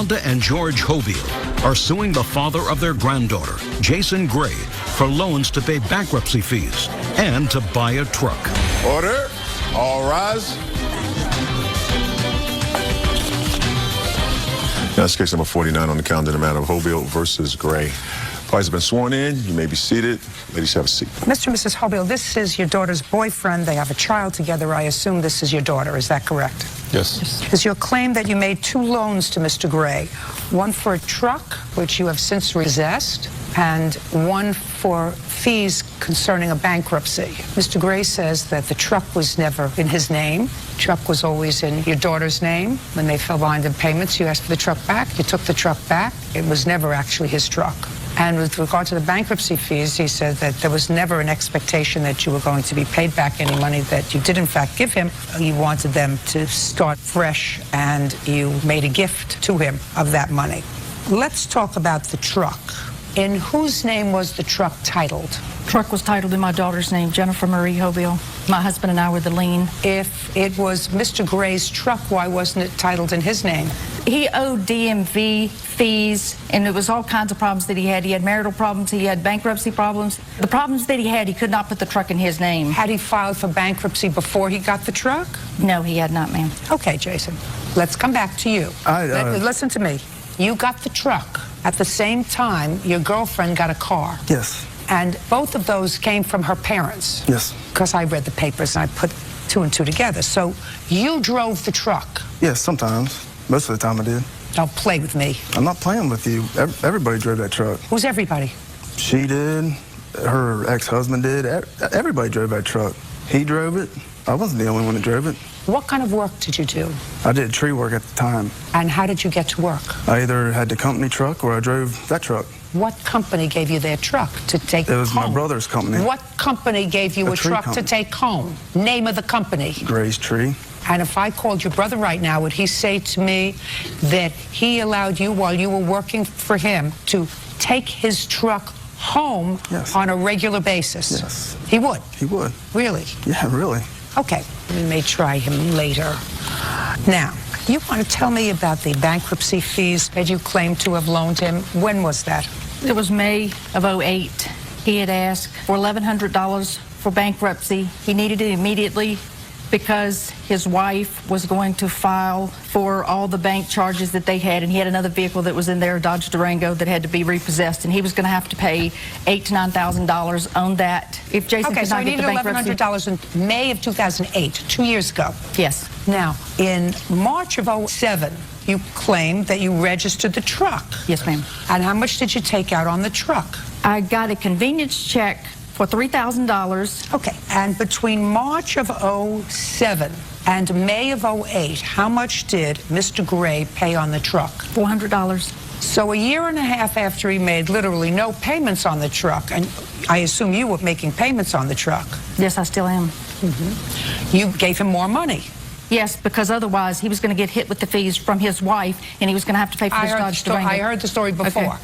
Wanda and George Hobile are suing the father of their granddaughter, Jason Gray, for loans to pay bankruptcy fees and to buy a truck. Order. All rise. That's case number 49 on the calendar, the matter of Hobile versus Gray. Parties have been sworn in. You may be seated. Ladies, have a seat. Mr. and Mrs. Hobile, this is your daughter's boyfriend. They have a child together. I assume this is your daughter. Is that correct? Yes. Is your claim that you made 2 loans to Mr. Gray, one for a truck, which you have since repossessed, and one for fees concerning a bankruptcy? Mr. Gray says that the truck was never in his name. The truck was always in your daughter's name. When they fell behind in payments, you asked for the truck back. You took the truck back. It was never actually his truck. And with regard to the bankruptcy fees, he said that there was never an expectation that you were going to be paid back any money that you did in fact give him. You wanted them to start fresh, and you made a gift to him of that money. Let's talk about the truck. In whose name was the truck titled? Truck was titled in my daughter's name, Jennifer Marie Hobile. My husband and I were the lien. If it was Mr. Gray's truck, why wasn't it titled in his name? He owed DMV fees, and it was all kinds of problems that he had. He had marital problems, he had bankruptcy problems. The problems that he had, he could not put the truck in his name. Had he filed for bankruptcy before he got the truck? No, he had not, ma'am. Okay, Jason, let's come back to you. Listen to me. You got the truck. At the same time, your girlfriend got a car. Yes. And both of those came from her parents. Yes. Because I read the papers and I put 2 and 2 together. So you drove the truck. Yes, sometimes. Most of the time I did. Don't play with me. I'm not playing with you. Everybody drove that truck. Who's everybody? She did. Her ex-husband did. Everybody drove that truck. He drove it. I wasn't the only one that drove it. What kind of work did you do? I did tree work at the time. And how did you get to work? I either had the company truck or I drove that truck. What company gave you their truck to take home? It was my brother's company. What company gave you a truck company. to take home? Name of the company. Gray's Tree. And if I called your brother right now, would he say to me that he allowed you, while you were working for him, to take his truck home on a regular basis? Yes. He would? He would. Really? Yeah, really. Okay. We may try him later. Now, you want to tell me about the bankruptcy fees that you claim to have loaned him? When was that? It was May of '08. He had asked for $1,100 for bankruptcy. He needed it immediately because his wife was going to file for all the bank charges that they had, and he had another vehicle that was in there, a Dodge Durango, that had to be repossessed, and he was going to have to pay $8,000 to $9,000 on that. If Jason could not get the bankruptcy. $1,100 in May of 2008, 2 years ago. Yes. Now, in March of '07, you claimed that you registered the truck. Yes, ma'am. And how much did you take out on the truck? I got a convenience check for $3,000. Okay, and between March of '07 and May of '08, how much did Mr. Gray pay on the truck? $400. So a year and a half after he made literally no payments on the truck, and I assume you were making payments on the truck. Yes, I still am. You gave him more money. Yes, because otherwise he was going to get hit with the fees from his wife, and he was going to have to pay for his Dodge Durango. I heard the story before. Okay.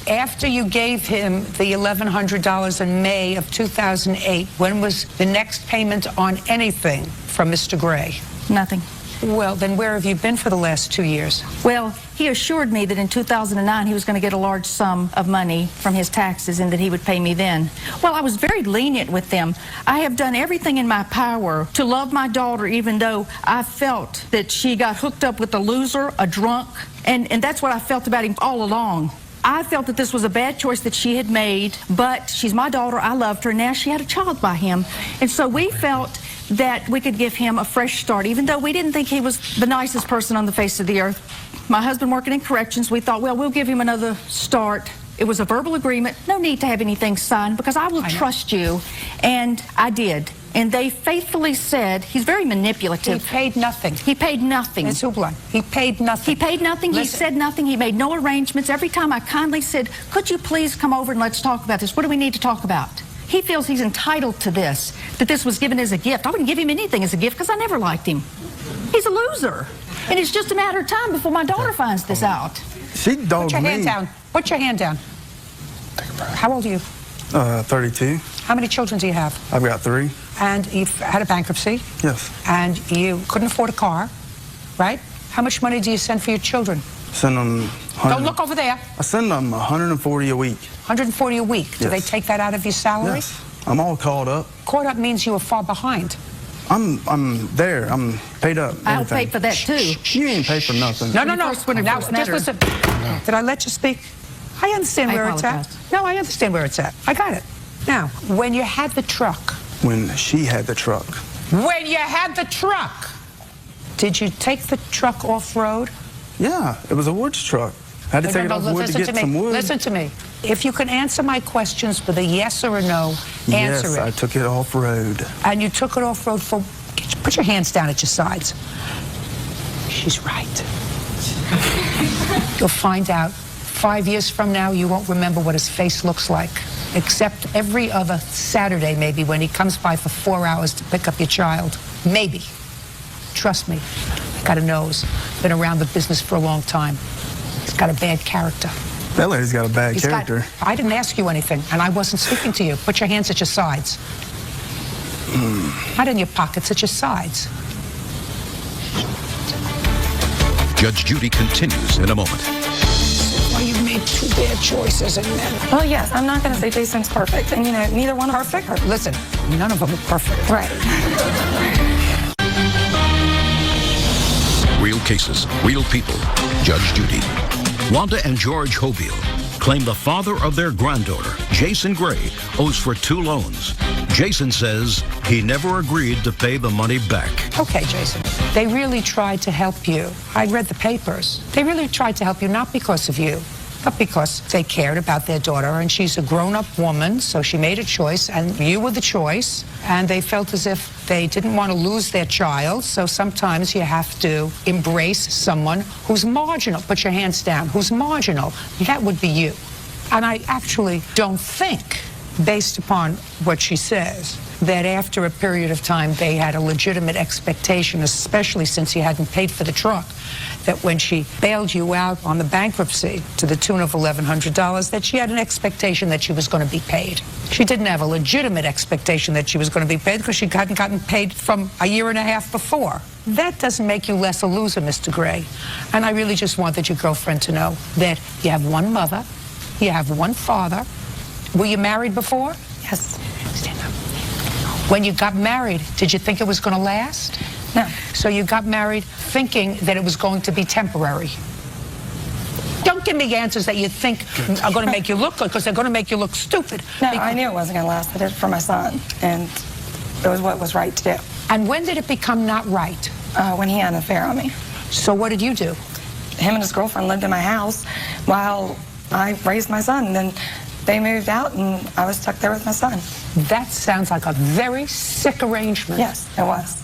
After you gave him the $1,100 in May of 2008, when was the next payment on anything from Mr. Gray? Nothing. Well, then where have you been for the last 2 years? Well, he assured me that in 2009 he was going to get a large sum of money from his taxes and that he would pay me then. Well, I was very lenient with them. I have done everything in my power to love my daughter, even though I felt that she got hooked up with a loser, a drunk, and that's what I felt about him all along. I felt that this was a bad choice that she had made, but she's my daughter, I loved her, now she had a child by him. And so we felt that we could give him a fresh start, even though we didn't think he was the nicest person on the face of the earth. My husband working in corrections, we thought, well, we'll give him another start. It was a verbal agreement, no need to have anything signed because I will trust you. And I did. And they faithfully said, he's very manipulative. He paid nothing. He paid nothing. Ms. Hublon, he paid nothing. He paid nothing. Listen. He said nothing. He made no arrangements. Every time I kindly said, could you please come over and let's talk about this? What do we need to talk about? He feels he's entitled to this, that this was given as a gift. I wouldn't give him anything as a gift because I never liked him. He's a loser. And it's just a matter of time before my daughter finds this out. She dogged me. Put your hand down. Put your hand down. How old are you? 32. How many children do you have? I've got 3. And you've had a bankruptcy? Yes. And you couldn't afford a car, right? How much money do you send for your children? Send them. Don't look over there. I send them 140 a week. 140 a week. Do Yes. they take that out of your salary? Yes. I'm all caught up. Caught up means you were far behind. I'm there. I'm paid up. I'll everything. pay for that too. You ain't paid for nothing. No. Now, first met just her. listen. Did I let you speak? I understand I where it's at. apologize. No, I understand where it's at. I got it. Now, when you had the truck, When she had the truck. did you take the truck off-road? Yeah, it was a woods truck. I had to take it off wood to get some wood. Listen to me. If you can answer my questions with a yes or a no, answer Yes, it. I took it off road. And you took it off-road for... Put your hands down at your sides. She's right. You'll find out 5 years from now, you won't remember what his face looks like, except every other Saturday, maybe, when he comes by for 4 hours to pick up your child. Maybe. Trust me. Got a nose. Been around the business for a long time. He's got a bad character. That lady's got a bad He's character. I didn't ask you anything, and I wasn't speaking to you. Put your hands at your sides. Not in your pockets, at your sides. Judge Judy continues in a moment. Well, you've made 2 bad choices, and then... Well, yes, I'm not going to say Jason's perfect, and neither one of us are perfect. Listen, none of them are perfect. Right. Real cases, real people. Judge Judy. Wanda and George Hobile claim the father of their granddaughter, Jason Gray, owes for 2 loans. Jason says he never agreed to pay the money back. Okay, Jason. They really tried to help you. I read the papers. They really tried to help you, not because of you, but because they cared about their daughter, and she's a grown-up woman, so she made a choice, and you were the choice, and they felt as if they didn't want to lose their child, so sometimes you have to embrace someone who's marginal. Put your hands down. Who's marginal. That would be you. And I actually don't think, based upon what she says, that after a period of time they had a legitimate expectation, especially since you hadn't paid for the truck, that when she bailed you out on the bankruptcy to the tune of $1,100, that she had an expectation that she was going to be paid. She didn't have a legitimate expectation that she was going to be paid because she hadn't gotten paid from a year and a half before. That doesn't make you less a loser, Mr. Gray. And I really just wanted your girlfriend to know that you have one mother, you have one father. Were you married before? Yes. Stand up. When you got married, did you think it was going to last? No. So you got married thinking that it was going to be temporary. Don't give me answers that you think are going to make you look good, because they're going to make you look stupid. No, I knew it wasn't going to last. I did it for my son, and it was what was right to do. And when did it become not right? When he had an affair on me. So what did you do? Him and his girlfriend lived in my house while I raised my son. And then they moved out, and I was stuck there with my son. That sounds like a very sick arrangement. Yes, it was.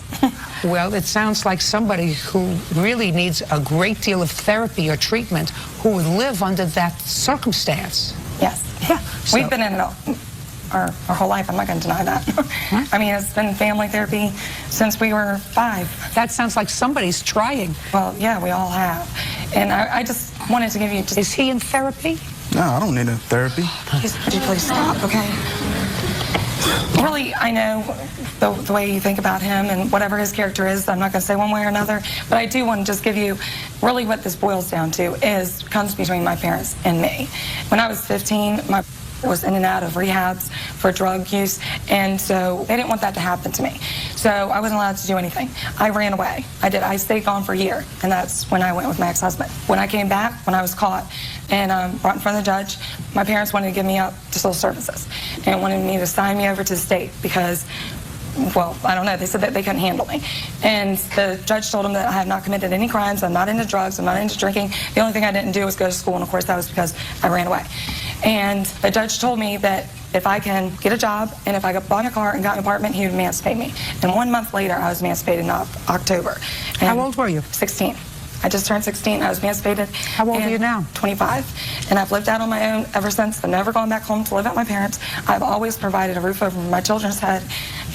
Well, it sounds like somebody who really needs a great deal of therapy or treatment who would live under that circumstance. Yes. Yeah. We've been in it our whole life. I'm not going to deny that. I mean, it's been family therapy since we were 5. That sounds like somebody's trying. Well, yeah, we all have. And I just wanted to give you just... Is he in therapy? No, I don't need a therapy. Would you please stop, okay? Really, I know the way you think about him and whatever his character is. I'm not going to say one way or another, but I do want to just give you really what this boils down to comes between my parents and me. When I was 15, my was in and out of rehabs for drug use, and so they didn't want that to happen to me. So I wasn't allowed to do anything. I ran away. I stayed gone for a year, and that's when I went with my ex-husband. When I came back, when I was caught and brought in front of the judge, my parents wanted to give me up to social services and wanted me to sign me over to the state because, well, I don't know, they said that they couldn't handle me. And the judge told them that I have not committed any crimes, I'm not into drugs, I'm not into drinking. The only thing I didn't do was go to school, and of course that was because I ran away. And the judge told me that if I can get a job and if I bought a car and got an apartment, he would emancipate me. And 1 month later, I was emancipated in October. And How old were you? 16. I just turned 16. I was emancipated. How old are you now? 25. And I've lived out on my own ever since. I've never gone back home to live at my parents. I've always provided a roof over my children's head.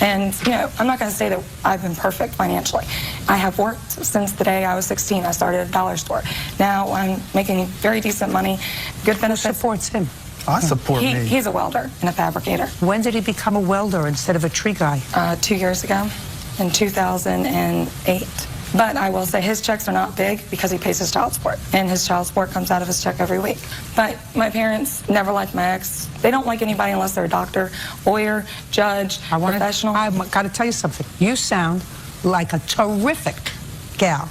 And, you know, I'm not going to say that I've been perfect financially. I have worked since the day I was 16. I started at a dollar store. Now I'm making very decent money, good benefits. Who supports him? I support me. He's a welder and a fabricator. When did he become a welder instead of a tree guy? 2 years ago, in 2008. But I will say his checks are not big because he pays his child support, and his child support comes out of his check every week. But my parents never liked my ex. They don't like anybody unless they're a doctor, lawyer, judge, professional. I've got to tell you something. You sound like a terrific gal.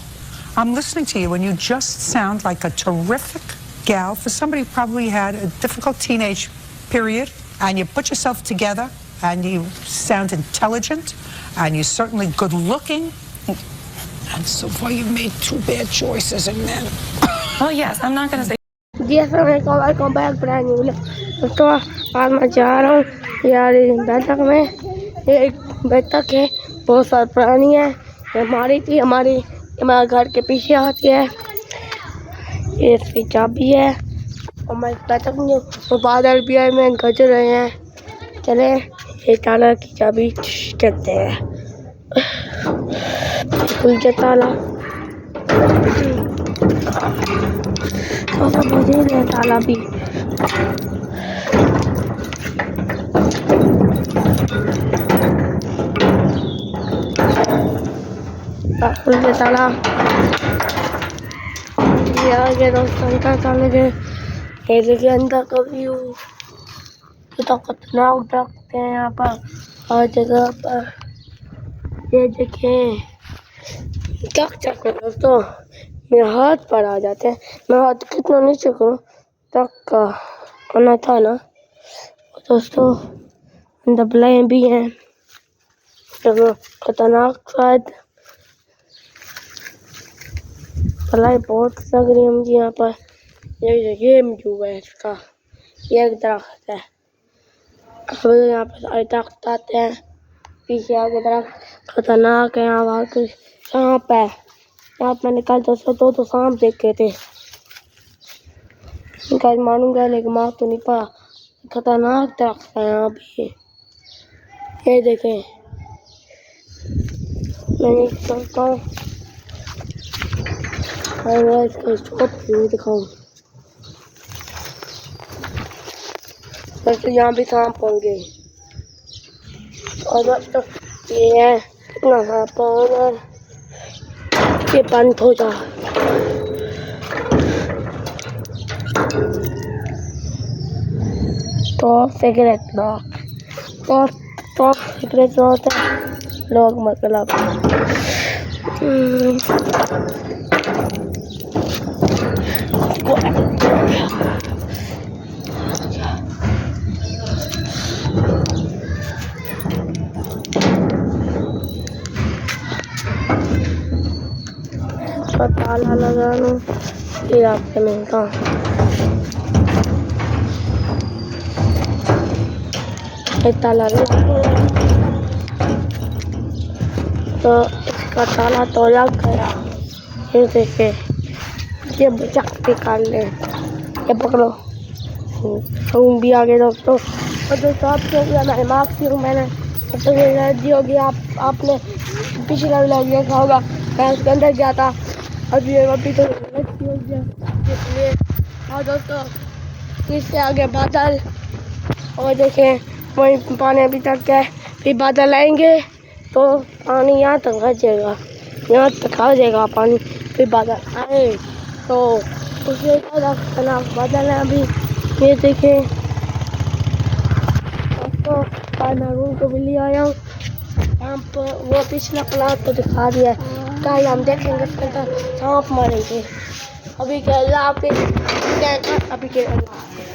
I'm listening to you, and you just sound like a terrific gal for somebody who probably had a difficult teenage period, and you put yourself together, and you sound intelligent, and you're certainly good looking. And so far, you've made 2 bad choices in men. Well, yes, I'm not going to say. welcome back, brand new video. दोस्तों आज मैं जा रहा हूँ यार बैठक में। ये एक बैठक है, बहुत सारी पुरानी है। ये हमारी थी, हमारे घर के पीछे आती है। ये इसकी चाबी है और मैं बैठक में वो बादल भी आए में गज रहे हैं। चले ये ताला की चाबी कहते हैं, खुल गया ताला। मजे है ताला भी। खुल गया ताला। ये आगे दोस्तों अंदर चले गए। ये देखिए अंदर का व्यू कितना खतरनाक रखते हैं यहाँ पर हर जगह पर। ये देखिए क्या चक्कर दोस्तों, मेरे हाथ पर आ जाते हैं। मैं हाथ कितना नीचे करूँ तक का आना था ना दोस्तों। अंदर बलाएं भी हैं, खतरनाक शायद बलाई बहुत लग रही है मुझे यहाँ पर। ये जुगु है इसका, ये एक दरख्त है। अब यहाँ पर सारे दरख्त आते हैं। पीछे आगे दरख्त खतरनाक है। यहाँ वहाँ कुछ सांप है। यहाँ पर मैंने कल दोस्तों 2 सांप देखे थे। इनका मारूंगा लेकिन मार तो नहीं पाया। खतरनाक दरख्त है यहाँ भी। ये देखें, मैं सोचता हूँ इसका स्टॉप क्यों दिखाऊँ। दोस्तों यहाँ भी सांप होंगे और दोस्तों ये है कितना सांप होगा। ये बंद हो जा। तो सिगरेट सिगरेट होता है लोग मतलब। ताला लगा लूँ फिर आपसे मिलता हूँ। ताला तो इसका ताला तो लग गया। ये देखिए, ये बचा निकाल ले। ये पकड़ो, हम भी आ गए दोस्तों। और दोस्तों आपको मैं माफी हूँ, मैंने तो एलर्जी होगी। आपने पिछला व्लॉग देखा होगा, मैं उसके अंदर गया था। अभी तो एलर्जी हो गया इसलिए। और दोस्तों इससे आगे बादल, और देखें वहीं पानी अभी तक है। फिर बादल आएंगे तो पानी यहाँ तक आ जाएगा, यहाँ तक आ जाएगा पानी। फिर बादल आए तो उससे ज़्यादा खतरनाक बादल है अभी। ये देखें तो मैं रूम को भी ले आया हूँ। यहाँ पर वो पिछला प्लाट तो दिखा दिया है। कल हम देखेंगे उसके अंदर सांप मारेंगे। अभी के अल्लाह हाफिज़। अभी के अल्लाह हाफिज़।